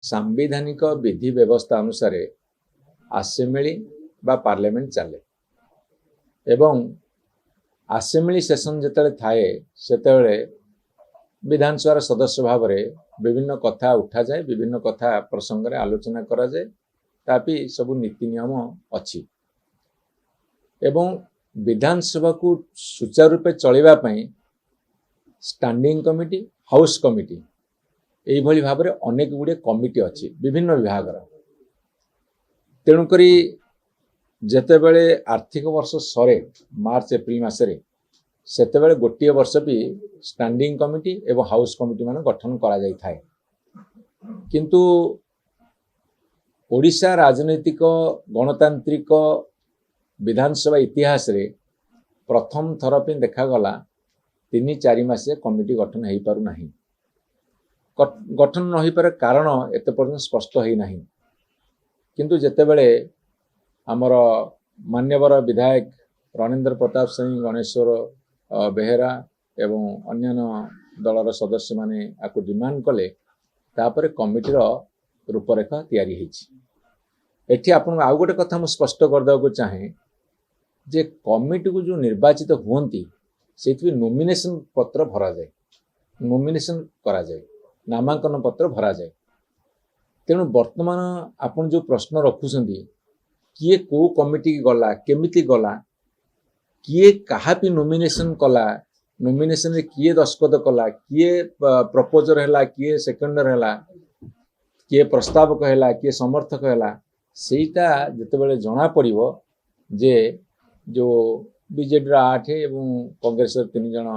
सांविधानिक विधि व्यवस्था अनुसार आसेम्बली बा पार्लियामेंट चले एवं आसेम्बली सेशन जिते थाए से विधानसभा सदस्य भाव में विभिन्न कथा उठा जाए, विभिन्न कथा प्रसंग रे आलोचना करा जाए, तापि सब नीति नियम अच्छी एवं विधानसभा को सुचारू रूपे चलैबा पई स्टैंडिंग कमिटी, हाउस कमिटी यही भली भाव में अनेक गुड़े कमिटी अच्छी विभिन्न विभाग। तेणुक जेतेबेले आर्थिक वर्ष सरे मार्च एप्रिल मसरे सेतेबेले गोटे वर्ष भी स्टैंडिंग कमिटी एवं हाउस कमिटी मान गठन करा जाई थाए। किंतु ओडिशा राजनैतिक गणतांत्रिक विधानसभा इतिहास रे प्रथम थर पे देखागला 3-4 मासे कमिटी गठन हो पारु नाही। गठन न हो पारे कारण एते पर्यंत स्पष्ट हो नाही। किंतु जेतेबेले आमर मान्यवर विधायक रणेंद्र प्रताप सिंह, गणेश्वर बेहेरा एवं अन्यान्य दलर सदस्य माने आकु डिमांड कले, तापर कमिटीर रूपरेखा तैयारी होईछि। एठी आपन आउ गोटे कथा मु स्पष्ट कर देबा को चाहे जे कमिटी को जो निर्वाचित हुवंती सेथि नॉमिनेशन पत्र भरा जाए, नॉमिनेशन करा जाए, नामांकन पत्र भरा जाए। तेणु वर्तमान आपन जो प्रश्न रखुछंती किए को कमिटी गला, केमिति गला, किए कहा भी नॉमिनेशन कला, नॉमिनेशन रे किए दस्खत कला, किए प्रपोजर हैला, किए सेकेंडर हैला, किए प्रस्तावक हैला, किए समर्थक हैला, सेटा जेतेबेले जना पड़िबो जे जो बीजेडी 8 एवं कांग्रेस 3 जन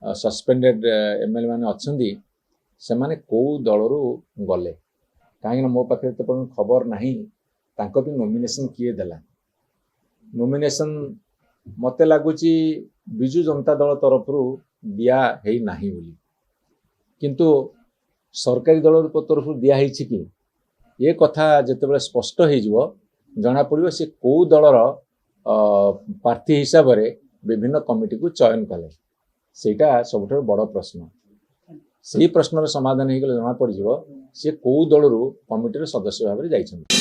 सस्पेंडेड एमएलए माने अछंती से माने को दलरू गले, कहीं मो पाखे तो खबर नहीं तांको भी नॉमिनेशन किए देला। नॉमिनेशन मते लागुची बिजु जनता दल तरफ दिया है नहीं बोली, किंतु सरकारी दल तरफ दिया है कि ये कथा जितेबाला स्पष्ट हो जना पड़ो से कौ दलर प्रार्थी हिसाब से विभिन्न कमिटी को चयन कले, सेटा सबुठ बड़ प्रश्न। से प्रश्नर समाधान हो जना पड़ सी कौ दलरू कमिटी सदस्य भाव में जाइछन्ति।